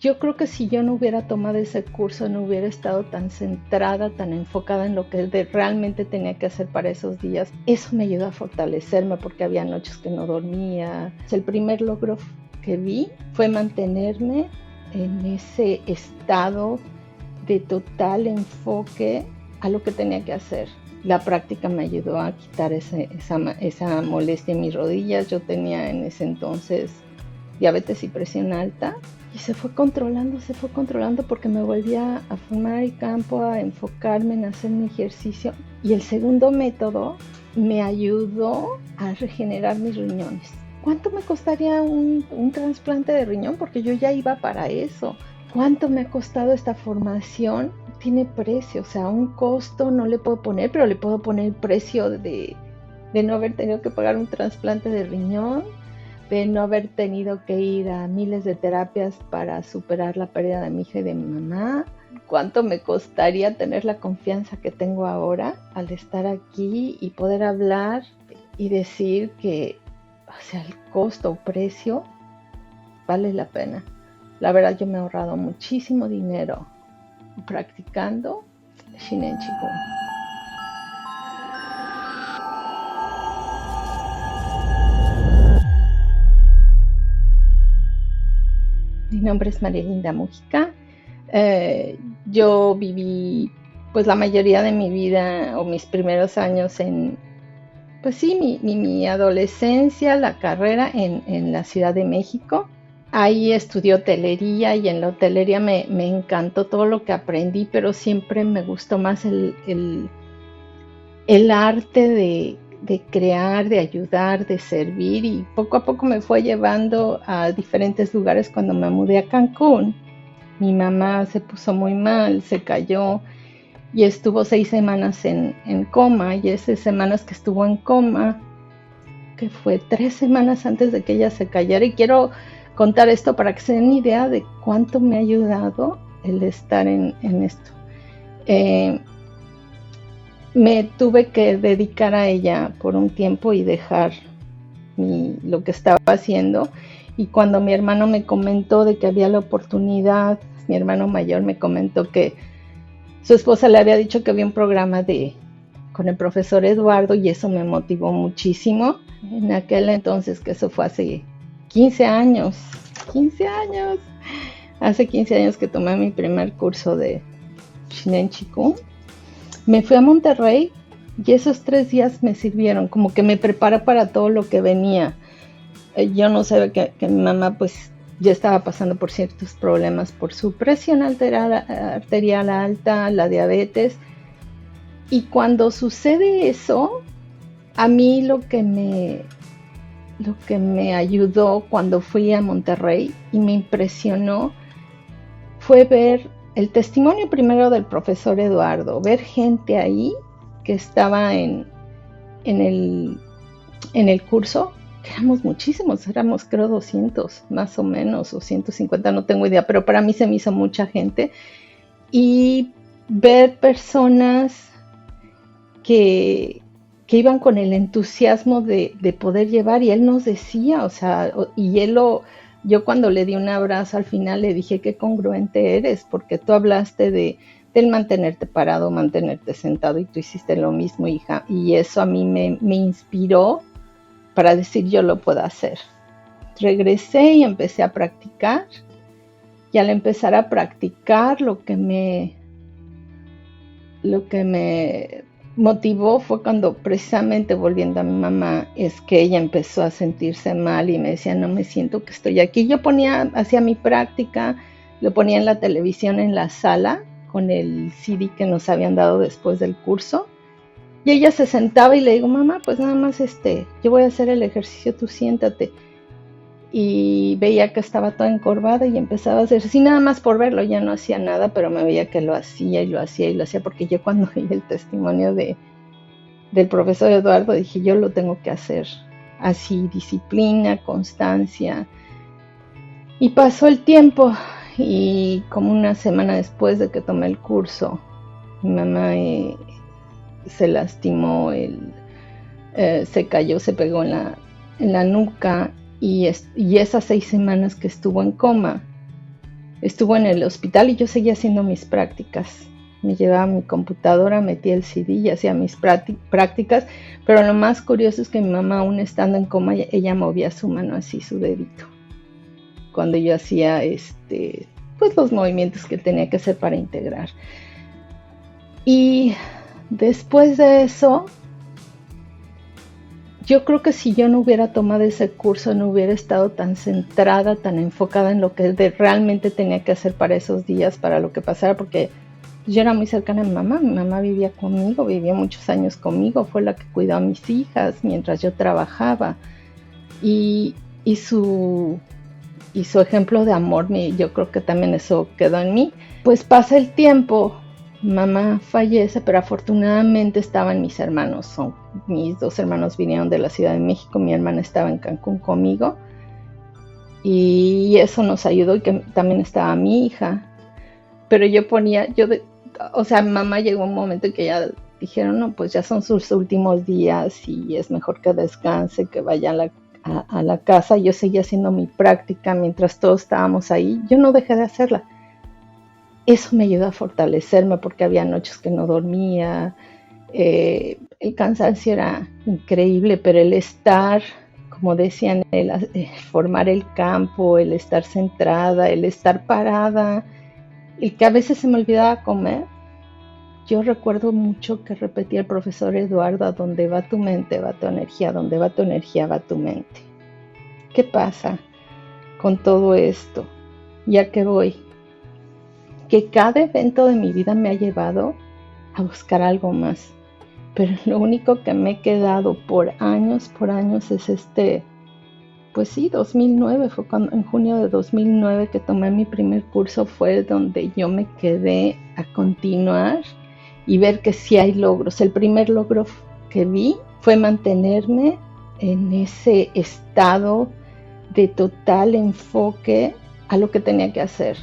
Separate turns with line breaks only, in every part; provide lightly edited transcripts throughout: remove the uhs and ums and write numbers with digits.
yo creo que si yo no hubiera tomado ese curso, no hubiera estado tan centrada, tan enfocada en lo que realmente tenía que hacer para esos días. Eso me ayudó a fortalecerme porque había noches que no dormía. El primer logro que vi fue mantenerme en ese estado de total enfoque a lo que tenía que hacer. La práctica me ayudó a quitar esa molestia en mis rodillas. Yo tenía en ese entonces diabetes y presión alta. Y se fue controlando porque me volví a formar el campo, a enfocarme en hacer mi ejercicio. Y el segundo método me ayudó a regenerar mis riñones. ¿Cuánto me costaría un trasplante de riñón? Porque yo ya iba para eso. ¿Cuánto me ha costado esta formación? Tiene precio, o sea, un costo no le puedo poner, pero le puedo poner el precio de no haber tenido que pagar un trasplante de riñón, de no haber tenido que ir a miles de terapias para superar la pérdida de mi hija y de mi mamá. ¿Cuánto me costaría tener la confianza que tengo ahora al estar aquí y poder hablar y decir que, o sea, el costo o precio vale la pena? La verdad, yo me he ahorrado muchísimo dinero practicando Shinen Chikung. Mi nombre es María Linda Mujica. Yo viví pues la mayoría de mi vida o mis primeros años pues sí, mi adolescencia, la carrera en la Ciudad de México. Ahí estudié hotelería y en la hotelería me encantó todo lo que aprendí, pero siempre me gustó más el arte de crear, de ayudar, de servir, y poco a poco me fue llevando a diferentes lugares. Cuando me mudé a Cancún, mi mamá se puso muy mal, se cayó y estuvo 6 semanas en coma, y esas semanas que estuvo en coma, que fue 3 semanas antes de que ella se cayera, y quiero contar esto para que se den idea de cuánto me ha ayudado el estar en esto. Me tuve que dedicar a ella por un tiempo y dejar lo que estaba haciendo, y cuando mi hermano me comentó de que había la oportunidad, mi hermano mayor me comentó que su esposa le había dicho que había un programa con el profesor Eduardo, y eso me motivó muchísimo. En aquel entonces, que eso fue hace 15 años, hace 15 años que tomé mi primer curso de Shinen Chikung, me fui a Monterrey y esos 3 días me sirvieron, como que me preparé para todo lo que venía. Yo no sabía que mi mamá pues ya estaba pasando por ciertos problemas por su presión arterial alta, la diabetes, y cuando sucede eso, a mí lo que me ayudó cuando fui a Monterrey y me impresionó fue ver el testimonio primero del profesor Eduardo, ver gente ahí que estaba en el curso, que éramos muchísimos, éramos creo 200 más o menos, o 150, no tengo idea, pero para mí se me hizo mucha gente, y ver personas que iban con el entusiasmo de poder llevar, y él nos decía, o sea, y yo cuando le di un abrazo al final le dije: qué congruente eres, porque tú hablaste del mantenerte parado, mantenerte sentado, y tú hiciste lo mismo, hija, y eso a mí me inspiró para decir: yo lo puedo hacer. Regresé y empecé a practicar, y al empezar a practicar lo que me motivó fue cuando, precisamente volviendo a mi mamá, es que ella empezó a sentirse mal y me decía: no me siento que estoy aquí. Yo hacía mi práctica, lo ponía en la televisión en la sala con el CD que nos habían dado después del curso, y ella se sentaba y le digo: mamá, pues nada más yo voy a hacer el ejercicio, tú siéntate. Y veía que estaba toda encorvada y empezaba a hacer así, nada más por verlo, ya no hacía nada, pero me veía que lo hacía y lo hacía y lo hacía, porque yo cuando vi el testimonio del profesor Eduardo dije: yo lo tengo que hacer así, disciplina, constancia. Y pasó el tiempo, y como una semana después de que tomé el curso, mi mamá se lastimó, se cayó, se pegó en la nuca, y esas 6 semanas que estuvo en coma, estuvo en el hospital y yo seguía haciendo mis prácticas. Me llevaba mi computadora, metía el CD y hacía mis prácticas, pero lo más curioso es que mi mamá, aún estando en coma, ella movía su mano así, su dedito, cuando yo hacía pues los movimientos que tenía que hacer para integrar. Y después de eso, yo creo que si yo no hubiera tomado ese curso, no hubiera estado tan centrada, tan enfocada en lo que realmente tenía que hacer para esos días, para lo que pasara, porque yo era muy cercana a mi mamá vivía conmigo, vivía muchos años conmigo, fue la que cuidó a mis hijas mientras yo trabajaba, y su ejemplo de amor, yo creo que también eso quedó en mí. Pues pasa el tiempo, mamá fallece, pero afortunadamente estaban mis hermanos, mis dos hermanos vinieron de la Ciudad de México, mi hermana estaba en Cancún conmigo, y eso nos ayudó, y que también estaba mi hija. Pero mamá llegó un momento en que ya dijeron, no, pues ya son sus últimos días y es mejor que descanse, que vaya a la casa. Yo seguía haciendo mi práctica mientras todos estábamos ahí. Yo no dejé de hacerla. Eso me ayudó a fortalecerme porque había noches que no dormía. El cansancio era increíble, pero el estar, como decían, formar el campo, el estar centrada, el estar parada, el que a veces se me olvidaba comer. Yo recuerdo mucho que repetía el profesor Eduardo: donde va tu mente, va tu energía, donde va tu energía, va tu mente. ¿Qué pasa con todo esto? ¿Ya que voy? Que cada evento de mi vida me ha llevado a buscar algo más. Pero lo único que me he quedado por años es pues sí, 2009, fue en junio de 2009 que tomé mi primer curso, fue donde yo me quedé a continuar y ver que sí hay logros. El primer logro que vi fue mantenerme en ese estado de total enfoque a lo que tenía que hacer.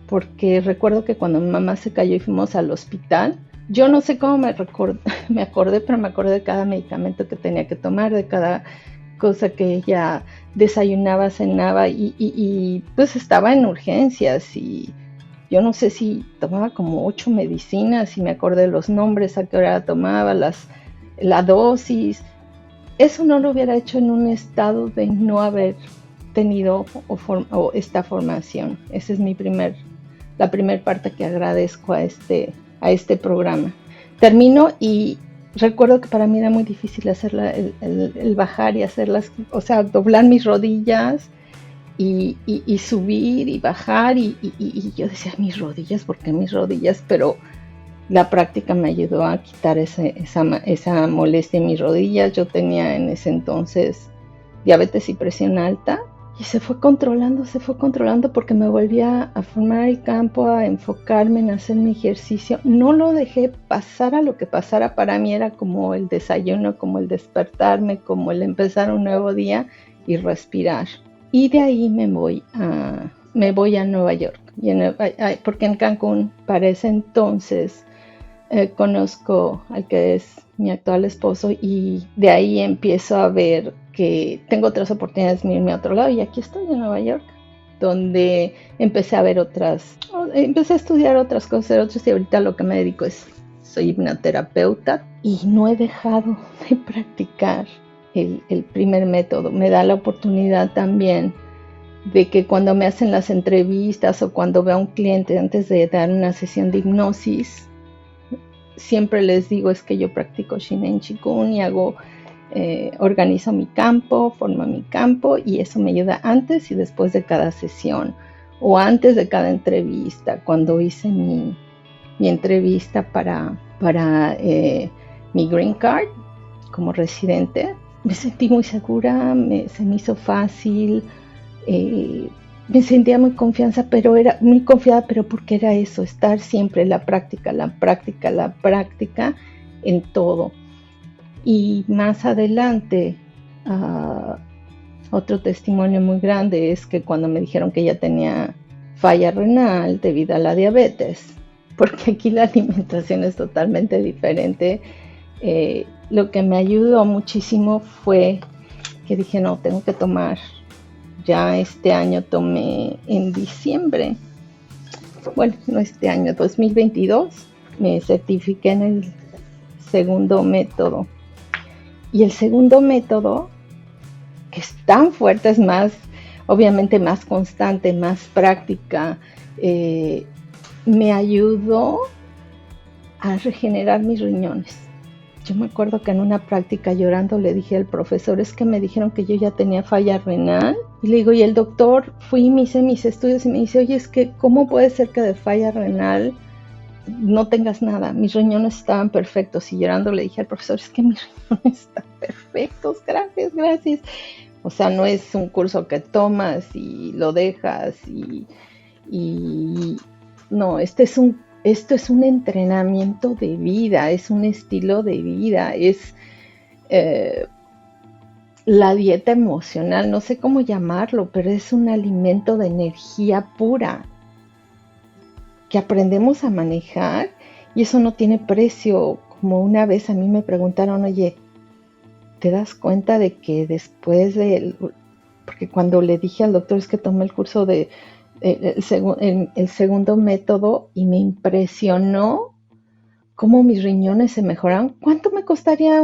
Porque recuerdo que cuando mi mamá se cayó y fuimos al hospital, yo no sé cómo me acordé, pero me acordé de cada medicamento que tenía que tomar, de cada cosa que ella desayunaba, cenaba, y pues estaba en urgencias, y yo no sé si tomaba como 8 medicinas y me acordé de los nombres, a qué hora tomaba, la dosis. Eso no lo hubiera hecho en un estado de no haber tenido esta formación. Esa es la primera parte que agradezco a este programa. Termino y recuerdo que para mí era muy difícil hacer el bajar y hacerlas, o sea, doblar mis rodillas y subir y bajar, y yo decía, mis rodillas, ¿por qué mis rodillas? Pero la práctica me ayudó a quitar esa molestia en mis rodillas. Yo tenía en ese entonces diabetes y presión alta, y se fue controlando porque me volvía a formar el campo, a enfocarme en hacer mi ejercicio. No lo dejé pasar a lo que pasara. Para mí era como el desayuno, como el despertarme, como el empezar un nuevo día y respirar. Y de ahí me voy a Nueva York, porque en Cancún para ese entonces conozco al que es mi actual esposo, y de ahí empiezo a ver que tengo otras oportunidades de irme a otro lado, y aquí estoy en Nueva York, donde empecé a estudiar otras cosas, y ahorita lo que me dedico soy hipnoterapeuta, y no he dejado de practicar el primer método. Me da la oportunidad también de que cuando me hacen las entrevistas o cuando veo a un cliente antes de dar una sesión de hipnosis, siempre les digo, es que yo practico Shinen Chikun y organizo mi campo, formo mi campo, y eso me ayuda antes y después de cada sesión, o antes de cada entrevista. Cuando hice mi entrevista para mi green card como residente, me sentí muy segura, se me hizo fácil, me sentía muy confiada, pero porque era eso, estar siempre la práctica en todo. Y más adelante, otro testimonio muy grande es que cuando me dijeron que ella tenía falla renal debido a la diabetes, porque aquí la alimentación es totalmente diferente, lo que me ayudó muchísimo fue que dije, no, tengo que tomar. Ya este año tomé en diciembre bueno, no este año, 2022, me certifiqué en el segundo método. Y el segundo método, que es tan fuerte, es más, obviamente más constante, más práctica, me ayudó a regenerar mis riñones. Yo me acuerdo que en una práctica llorando le dije al profesor, es que me dijeron que yo ya tenía falla renal. Y le digo, y el doctor, fui y me hice mis estudios y me dice, oye, es que ¿cómo puede ser que de falla renal no tengas nada? Mis riñones estaban perfectos. Y llorando le dije al profesor, es que mis riñones están perfectos, gracias, gracias. O sea, no es un curso que tomas y lo dejas y no, esto es un entrenamiento de vida, es un estilo de vida, es la dieta emocional, no sé cómo llamarlo, pero es un alimento de energía pura que aprendemos a manejar y eso no tiene precio. Como una vez a mí me preguntaron, oye, ¿te das cuenta de que después de, porque cuando le dije al doctor es que tomé el curso de el segundo método y me impresionó cómo mis riñones se mejoraron? ¿Cuánto me costaría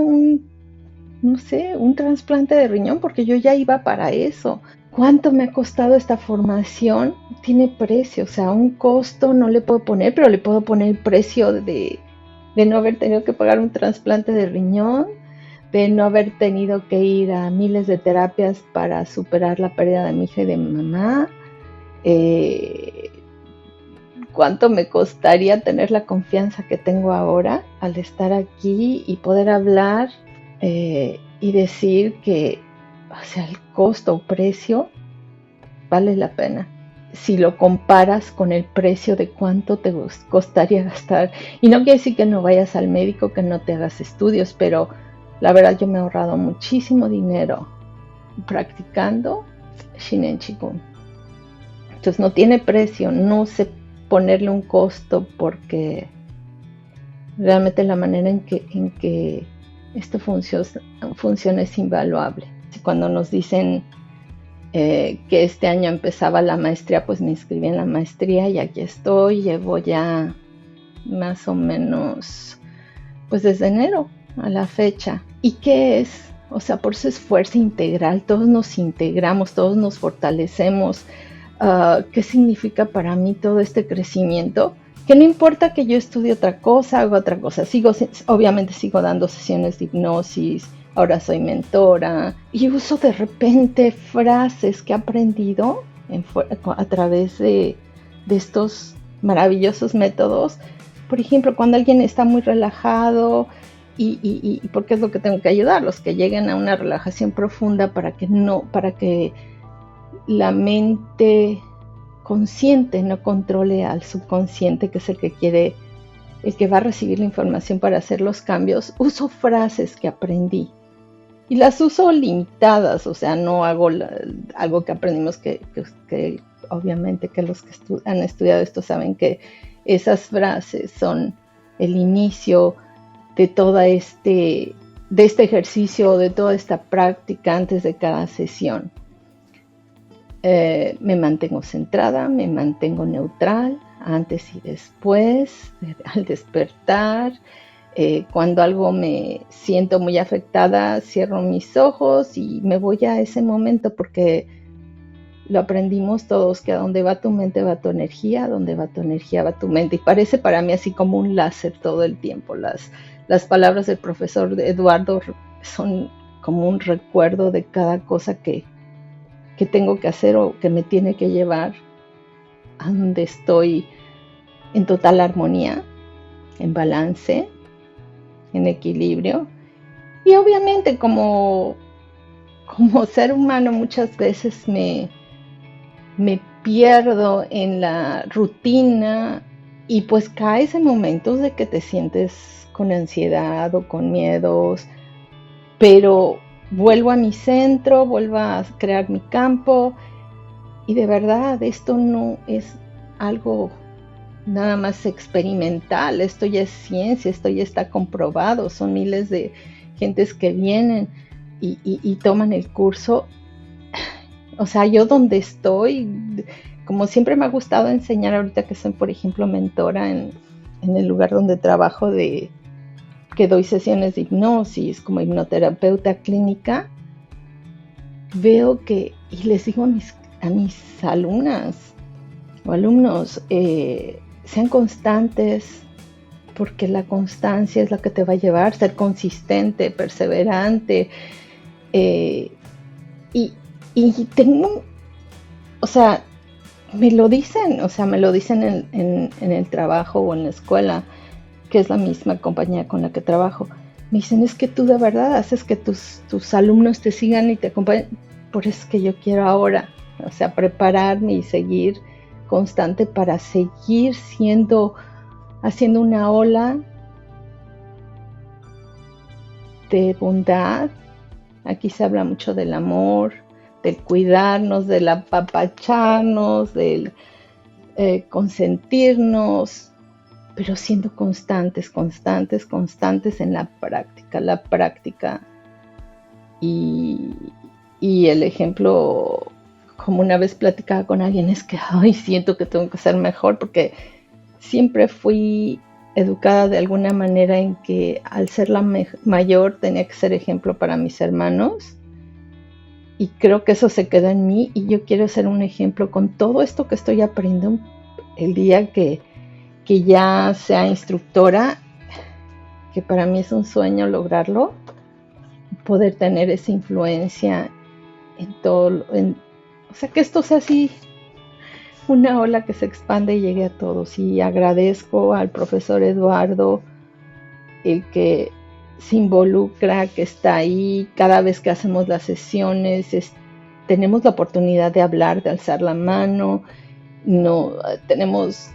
no sé, un trasplante de riñón? Porque yo ya iba para eso. ¿Cuánto me ha costado esta formación? Tiene precio, o sea, un costo no le puedo poner, pero le puedo poner el precio de no haber tenido que pagar un trasplante de riñón, de no haber tenido que ir a miles de terapias para superar la pérdida de mi hija y de mi mamá. ¿Cuánto me costaría tener la confianza que tengo ahora al estar aquí y poder hablar y decir que, o sea, el costo o precio vale la pena? Si lo comparas con el precio de cuánto te costaría gastar. Y no quiere decir que no vayas al médico, que no te hagas estudios, pero la verdad yo me he ahorrado muchísimo dinero practicando Shinen Chikun. Entonces no tiene precio, no sé ponerle un costo porque realmente la manera en que esto funciona es invaluable. Cuando nos dicen que este año empezaba la maestría, pues me inscribí en la maestría y aquí estoy, llevo ya más o menos pues desde enero a la fecha. ¿Y qué es? O sea, por eso es fuerza integral, todos nos integramos, todos nos fortalecemos. ¿Qué significa para mí todo este crecimiento? Que no importa que yo estudie otra cosa, hago otra cosa, obviamente sigo dando sesiones de hipnosis, ahora soy mentora y uso de repente frases que he aprendido a través de estos maravillosos métodos. Por ejemplo, cuando alguien está muy relajado y porque es lo que tengo que ayudarlos, que lleguen a una relajación profunda para que la mente consciente no controle al subconsciente, que es el que va a recibir la información para hacer los cambios. Uso frases que aprendí y las uso limitadas, o sea, no hago algo que aprendimos que obviamente que los que han estudiado esto saben que esas frases son el inicio de todo este ejercicio, de toda esta práctica antes de cada sesión. Me mantengo centrada, me mantengo neutral antes y después, al despertar. Cuando algo me siento muy afectada, cierro mis ojos y me voy a ese momento, porque lo aprendimos todos, que a donde va tu mente va tu energía, a donde va tu energía va tu mente. Y parece para mí así como un láser todo el tiempo. Las palabras del profesor Eduardo son como un recuerdo de cada cosa que tengo que hacer o que me tiene que llevar a donde estoy en total armonía, en balance, en equilibrio. Y obviamente como ser humano muchas veces me pierdo en la rutina y pues caes en momentos de que te sientes con ansiedad o con miedos, pero vuelvo a mi centro, vuelvo a crear mi campo y de verdad esto no es algo nada más experimental, esto ya es ciencia, esto ya está comprobado, son miles de gentes que vienen y toman el curso. O sea, yo donde estoy, como siempre me ha gustado enseñar, ahorita que soy, por ejemplo, mentora en el lugar donde trabajo, que doy sesiones de hipnosis como hipnoterapeuta clínica, veo que, y les digo a mis alumnas o alumnos, sean constantes, porque la constancia es la que te va a llevar, ser consistente, perseverante, y tengo, o sea, me lo dicen en el trabajo o en la escuela, que es la misma compañía con la que trabajo. Me dicen, es que tú de verdad haces que tus alumnos te sigan y te acompañen. Por eso es que yo quiero ahora, o sea, prepararme y seguir constante para seguir haciendo una ola de bondad. Aquí se habla mucho del amor, del cuidarnos, del apapacharnos, del consentirnos, pero siendo constantes en la práctica. Y el ejemplo, como una vez platicaba con alguien, es que siento que tengo que ser mejor, porque siempre fui educada de alguna manera en que al ser la mayor tenía que ser ejemplo para mis hermanos, y creo que eso se quedó en mí, y yo quiero ser un ejemplo con todo esto que estoy aprendiendo. El día que ya sea instructora, que para mí es un sueño lograrlo, poder tener esa influencia en todo, o sea, que esto sea así una ola que se expande y llegue a todos. Y agradezco al profesor Eduardo el que se involucra, que está ahí cada vez que hacemos las sesiones. Tenemos la oportunidad de hablar, de alzar la mano, no tenemos,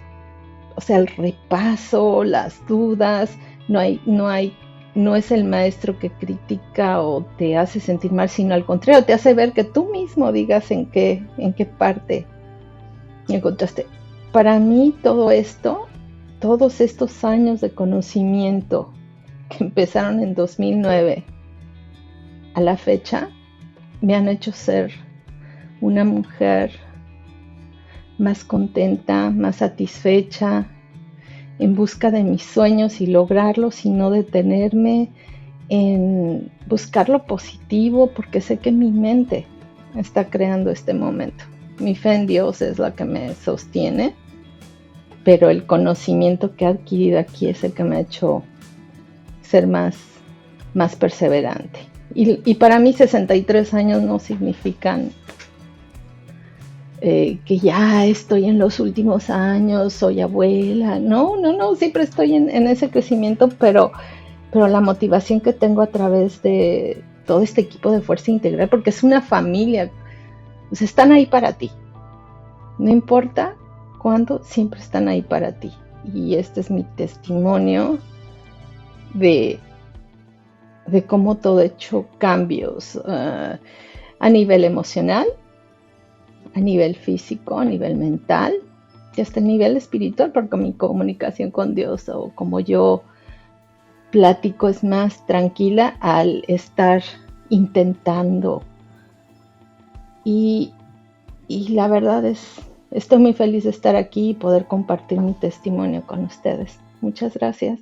o sea, el repaso, las dudas. No es el maestro que critica o te hace sentir mal, sino al contrario, te hace ver que tú mismo digas en qué parte encontraste. Para mí todo esto, todos estos años de conocimiento que empezaron en 2009 a la fecha, me han hecho ser una mujer más contenta, más satisfecha, en busca de mis sueños y lograrlos, y no detenerme en buscar lo positivo, porque sé que mi mente está creando este momento. Mi fe en Dios es la que me sostiene, pero el conocimiento que he adquirido aquí es el que me ha hecho ser más perseverante. Y para mí 63 años no significan que ya estoy en los últimos años, soy abuela. No, siempre estoy en ese crecimiento, pero la motivación que tengo a través de todo este equipo de Fuerza Integral, porque es una familia, pues están ahí para ti. No importa cuándo, siempre están ahí para ti. Y este es mi testimonio de cómo todo ha hecho cambios a nivel emocional, a nivel físico, a nivel mental y hasta a nivel espiritual, porque mi comunicación con Dios, o como yo platico, es más tranquila al estar intentando. Y la verdad estoy muy feliz de estar aquí y poder compartir mi testimonio con ustedes. Muchas gracias.